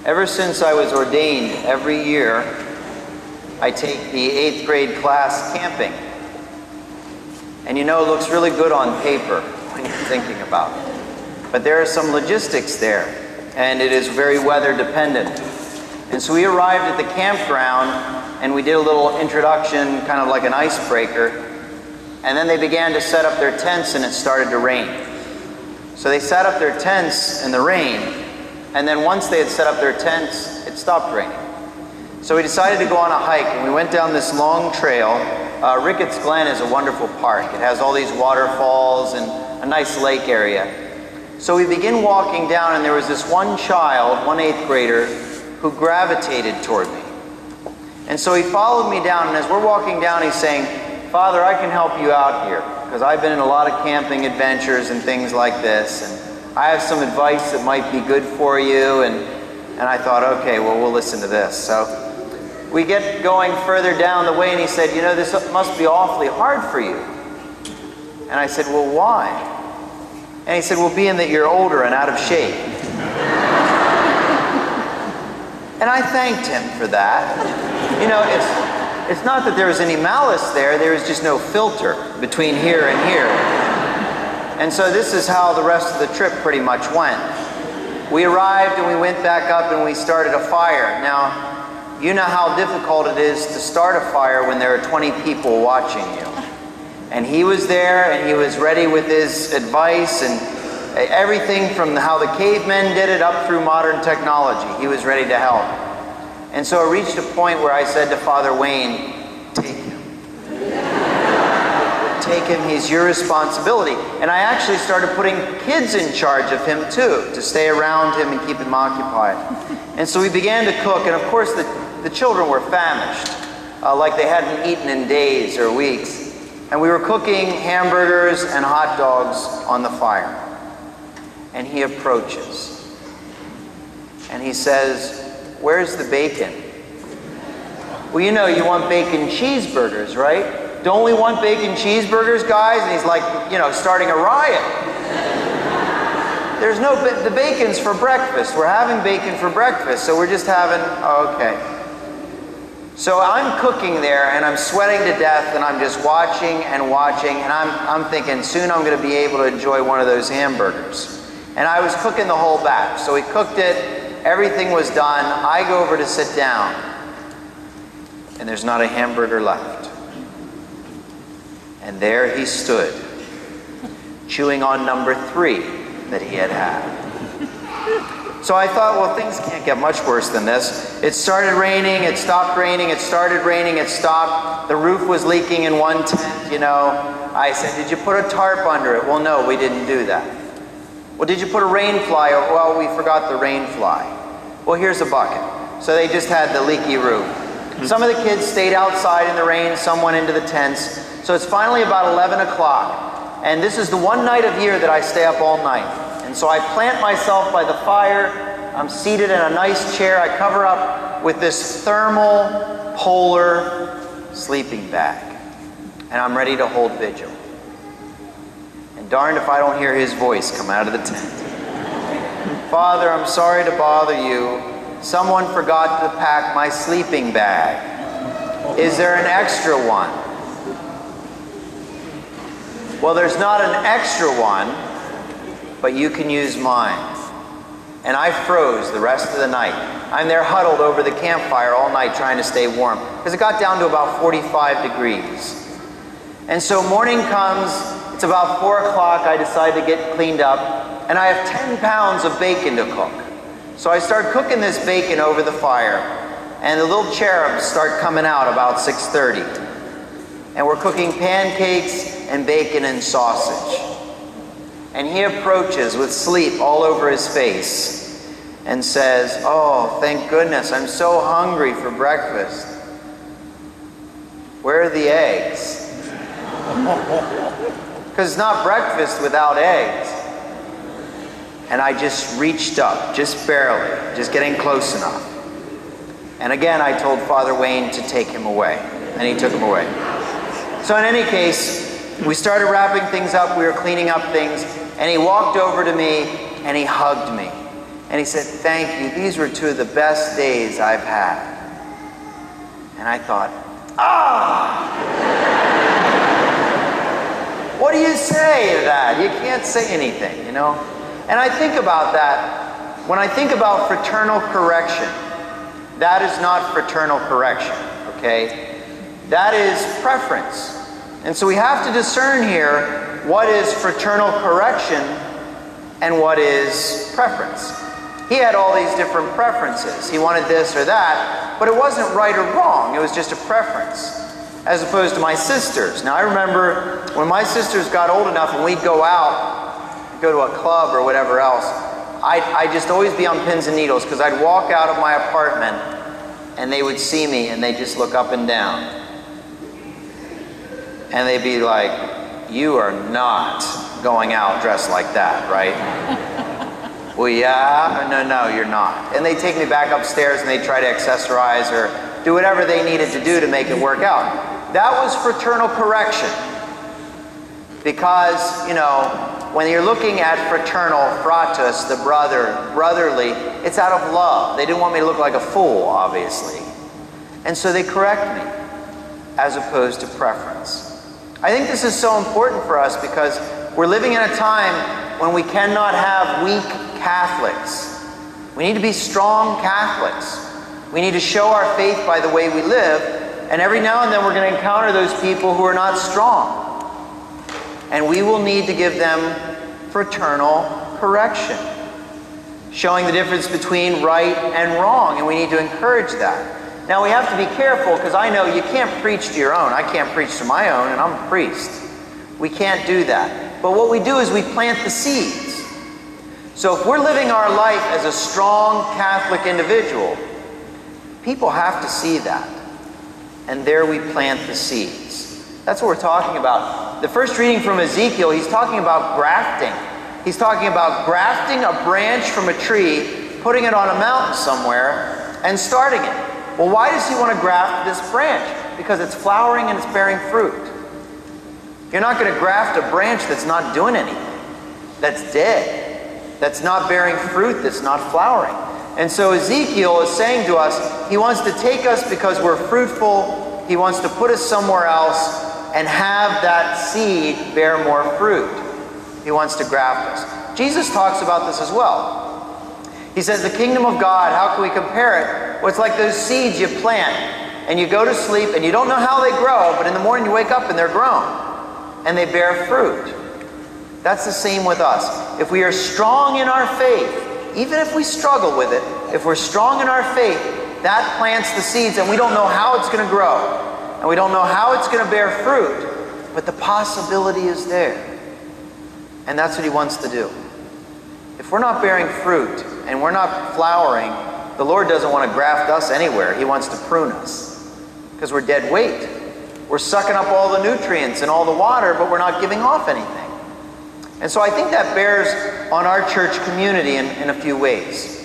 Ever since I was ordained, every year I take the 8th grade class camping. And you know, it looks really good on paper when you're thinking about it. But there are some logistics there, and it is very weather dependent. And so we arrived at the campground, and we did a little introduction, kind of like an icebreaker. And then they began to set up their tents, and it started to rain. So they set up their tents in the rain, and then once they had set up their tents, it stopped raining. So we decided to go on a hike, and we went down this long trail. Ricketts Glen is a wonderful park. It has all these waterfalls and a nice lake area. So we begin walking down, and there was this one child, one 8th grader, who gravitated toward me. And so he followed me down, and as we're walking down, he's saying, "Father, I can help you out here, because I've been in a lot of camping adventures and things like this, and I have some advice that might be good for you." And I thought, okay, well, we'll listen to this. So we get going further down the way, and he said, "You know, this must be awfully hard for you." And I said, "Well, why?" And he said, "Well, being that you're older and out of shape." And I thanked him for that. You know, it's not that there was any malice there, there was just no filter between here and here. And so this is how the rest of the trip pretty much went. We arrived and we went back up and we started a fire. Now, you know how difficult it is to start a fire when there are 20 people watching you. And he was there and he was ready with his advice and everything from how the cavemen did it up through modern technology. He was ready to help. And so it reached a point where I said to Father Wayne, "Take him. Take him, he's your responsibility." And I actually started putting kids in charge of him too, to stay around him and keep him occupied. And so we began to cook, and of course the children were famished, like they hadn't eaten in days or weeks. And we were cooking hamburgers and hot dogs on the fire. And he approaches. And he says, "Where's the bacon?" "Well, you know, you want bacon cheeseburgers, right? Don't we want bacon cheeseburgers, guys?" And he's like, you know, starting a riot. "There's no, the bacon's for breakfast. We're having bacon for breakfast, so we're just having," okay. So I'm cooking there, and I'm sweating to death, and I'm just watching, and I'm thinking, soon I'm going to be able to enjoy one of those hamburgers. And I was cooking the whole batch. So we cooked it, everything was done. I go over to sit down, and there's not a hamburger left. And there he stood, chewing on number 3 that he had had. So I thought, well, things can't get much worse than this. It started raining, it stopped raining, it started raining, it stopped. The roof was leaking in one tent, you know. I said, "Did you put a tarp under it?" "Well, no, we didn't do that." "Well, did you put a rain fly?" "Well, we forgot the rain fly." "Well, here's a bucket." So they just had the leaky roof. Some of the kids stayed outside in the rain, some went into the tents. So it's finally about 11 o'clock. And this is the one night of year that I stay up all night. And so I plant myself by the fire. I'm seated in a nice chair. I cover up with this thermal polar sleeping bag. And I'm ready to hold vigil. And darned if I don't hear his voice come out of the tent. "Father, I'm sorry to bother you. Someone forgot to pack my sleeping bag. Is there an extra one?" "Well, there's not an extra one, but you can use mine." And I froze the rest of the night. I'm there huddled over the campfire all night trying to stay warm, because it got down to about 45 degrees. And so morning comes, it's about 4 o'clock, I decide to get cleaned up, and I have 10 pounds of bacon to cook. So I start cooking this bacon over the fire, and the little cherubs start coming out about 6:30. And we're cooking pancakes and bacon and sausage. And he approaches with sleep all over his face and says, "Oh, thank goodness, I'm so hungry for breakfast. Where are the eggs?" Because it's not breakfast without eggs. And I just reached up, just barely, just getting close enough. And again, I told Father Wayne to take him away. And he took him away. So in any case, we started wrapping things up, we were cleaning up things, and he walked over to me and he hugged me. And he said, thank you. These were two of the best days I've had. And I thought, what do you say to that? You can't say anything, you know? And I think about that. When I think about fraternal correction, that is not fraternal correction, okay? That is preference. And so we have to discern here what is fraternal correction and what is preference. He had all these different preferences. He wanted this or that, but it wasn't right or wrong. It was just a preference, as opposed to my sisters. Now, I remember when my sisters got old enough and we'd go out, go to a club or whatever else, I'd just always be on pins and needles because I'd walk out of my apartment and they would see me and they'd just look up and down. And they'd be like, you are not going out dressed like that, right? Well, yeah, no, you're not. And they'd take me back upstairs and they'd try to accessorize or do whatever they needed to do to make it work out. That was fraternal correction. Because, you know, when you're looking at fraternal, fratus, the brotherly, it's out of love. They didn't want me to look like a fool, obviously. And so they correct me, as opposed to preference. I think this is so important for us because we're living in a time when we cannot have weak Catholics. We need to be strong Catholics. We need to show our faith by the way we live, and every now and then we're going to encounter those people who are not strong. And we will need to give them fraternal correction, showing the difference between right and wrong, and we need to encourage that. Now we have to be careful because I know you can't preach to your own. I can't preach to my own, and I'm a priest. We can't do that. But what we do is we plant the seeds. So if we're living our life as a strong Catholic individual, people have to see that. And there we plant the seeds. That's what we're talking about. The first reading from Ezekiel, he's talking about grafting. He's talking about grafting a branch from a tree, putting it on a mountain somewhere, and starting it. Well, why does he want to graft this branch? Because it's flowering and it's bearing fruit. You're not going to graft a branch that's not doing anything, that's dead, that's not bearing fruit, that's not flowering. And so Ezekiel is saying to us, he wants to take us because we're fruitful. He wants to put us somewhere else and have that seed bear more fruit. He wants to graft us. Jesus talks about this as well. He says, the kingdom of God, how can we compare it? Well, it's like those seeds you plant and you go to sleep and you don't know how they grow, but in the morning you wake up and they're grown and they bear fruit. That's the same with us. If we are strong in our faith, even if we struggle with it, if we're strong in our faith, that plants the seeds and we don't know how it's going to grow. And we don't know how it's going to bear fruit, but the possibility is there. And that's what he wants to do. If we're not bearing fruit and we're not flowering, the Lord doesn't want to graft us anywhere. He wants to prune us because we're dead weight. We're sucking up all the nutrients and all the water, but we're not giving off anything. And so I think that bears on our church community in a few ways.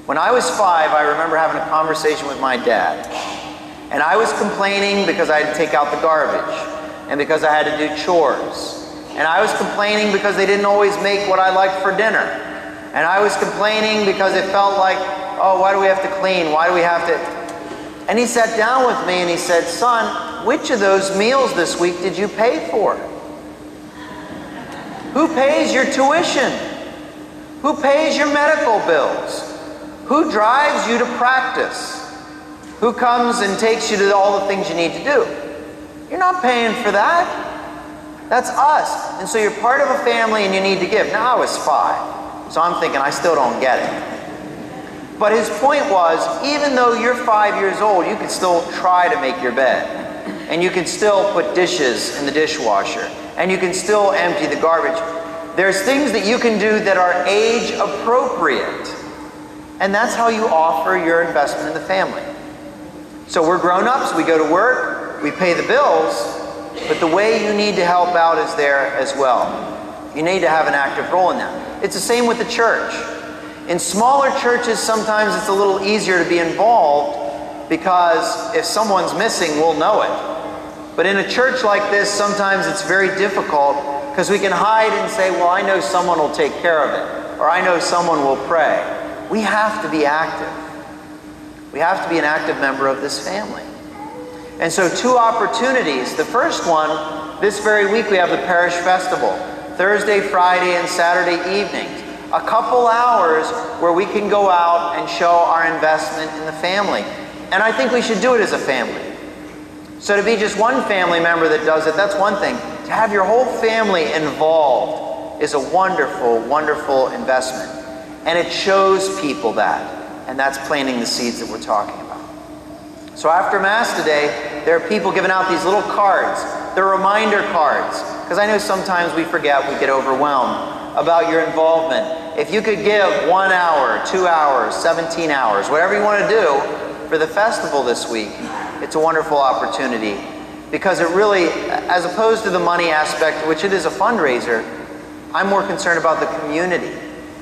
When I was 5, I remember having a conversation with my dad. And I was complaining because I had to take out the garbage and because I had to do chores. And I was complaining because they didn't always make what I liked for dinner. And I was complaining because it felt like, oh, why do we have to clean? Why do we have to... And he sat down with me and he said, son, which of those meals this week did you pay for? Who pays your tuition? Who pays your medical bills? Who drives you to practice? Who comes and takes you to all the things you need to do? You're not paying for that. That's us. And so you're part of a family and you need to give. Now I was 5, so I'm thinking I still don't get it. But his point was, even though you're 5 years old, you can still try to make your bed. And you can still put dishes in the dishwasher. And you can still empty the garbage. There's things that you can do that are age appropriate. And that's how you offer your investment in the family. So we're grown-ups, we go to work, we pay the bills, but the way you need to help out is there as well. You need to have an active role in that. It's the same with the church. In smaller churches, sometimes it's a little easier to be involved because if someone's missing, we'll know it. But in a church like this, sometimes it's very difficult because we can hide and say, well, I know someone will take care of it. or I know someone will pray. We have to be active. We have to be an active member of this family. And so 2 opportunities. The first one, this very week we have the parish festival. Thursday, Friday, and Saturday evenings. A couple hours where we can go out and show our investment in the family. And I think we should do it as a family. So to be just one family member that does it, that's one thing. To have your whole family involved is a wonderful, wonderful investment. And it shows people that. And that's planting the seeds that we're talking about. So after Mass today, there are people giving out these little cards. They're reminder cards. Because I know sometimes we forget, we get overwhelmed about your involvement. If you could give 1 hour, 2 hours, 17 hours, whatever you want to do for the festival this week, it's a wonderful opportunity. Because it really, as opposed to the money aspect, which it is a fundraiser, I'm more concerned about the community.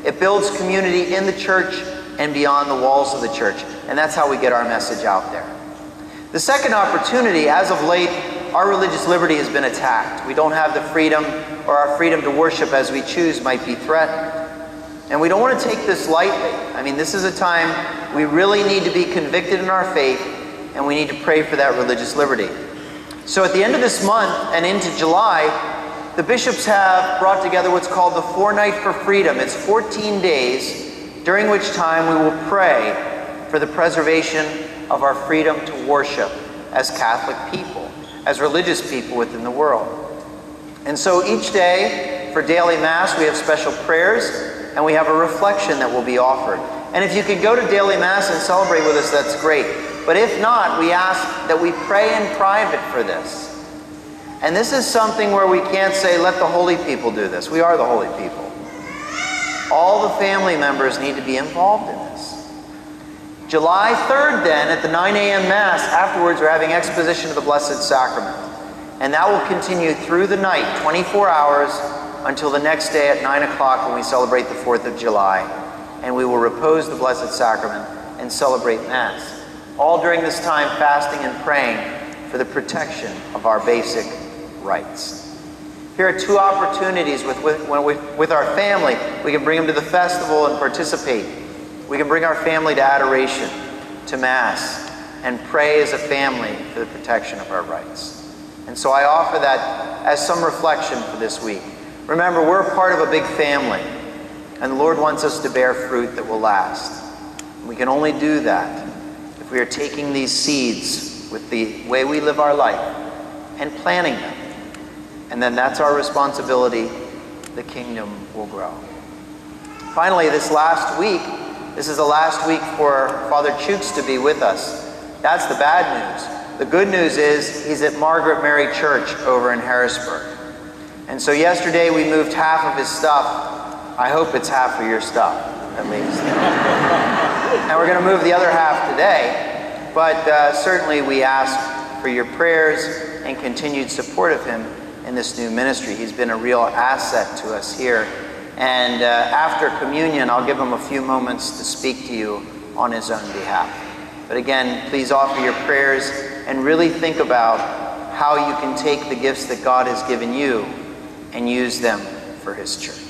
It builds community in the church and beyond the walls of the church. And that's how we get our message out there. The second opportunity, as of late, our religious liberty has been attacked. We don't have the freedom, or our freedom to worship as we choose might be threatened. And we don't want to take this lightly. I mean, this is a time we really need to be convicted in our faith, and we need to pray for that religious liberty. So at the end of this month and into July, the bishops have brought together what's called the Fortnight for Freedom. It's 14 days during which time we will pray for the preservation of our freedom to worship as Catholic people, as religious people within the world. And so each day for daily Mass we have special prayers and we have a reflection that will be offered. And if you could go to daily Mass and celebrate with us, that's great. But if not, we ask that we pray in private for this. And this is something where we can't say, let the holy people do this. We are the holy people. All the family members need to be involved in this. July 3rd then, at the 9 a.m. Mass, afterwards we're having exposition of the Blessed Sacrament. And that will continue through the night, 24 hours, until the next day at 9 o'clock when we celebrate the 4th of July. And we will repose the Blessed Sacrament and celebrate Mass. All during this time fasting and praying for the protection of our basic rights. Here are 2 opportunities with our family. We can bring them to the festival and participate. We can bring our family to adoration, to Mass, and pray as a family for the protection of our rights. And so I offer that as some reflection for this week. Remember, we're a part of a big family, and the Lord wants us to bear fruit that will last. We can only do that if we are taking these seeds with the way we live our life and planting them. And then that's our responsibility. The kingdom will grow. Finally, this is the last week for Father Chooks to be with us. That's the bad news. The good news is he's at Margaret Mary Church over in Harrisburg. And so yesterday we moved half of his stuff. I hope it's half of your stuff, at least. And we're going to move the other half today. But certainly we ask for your prayers and continued support of him in this new ministry. He's been a real asset to us here. And after communion, I'll give him a few moments to speak to you on his own behalf. But again, please offer your prayers and really think about how you can take the gifts that God has given you and use them for his church.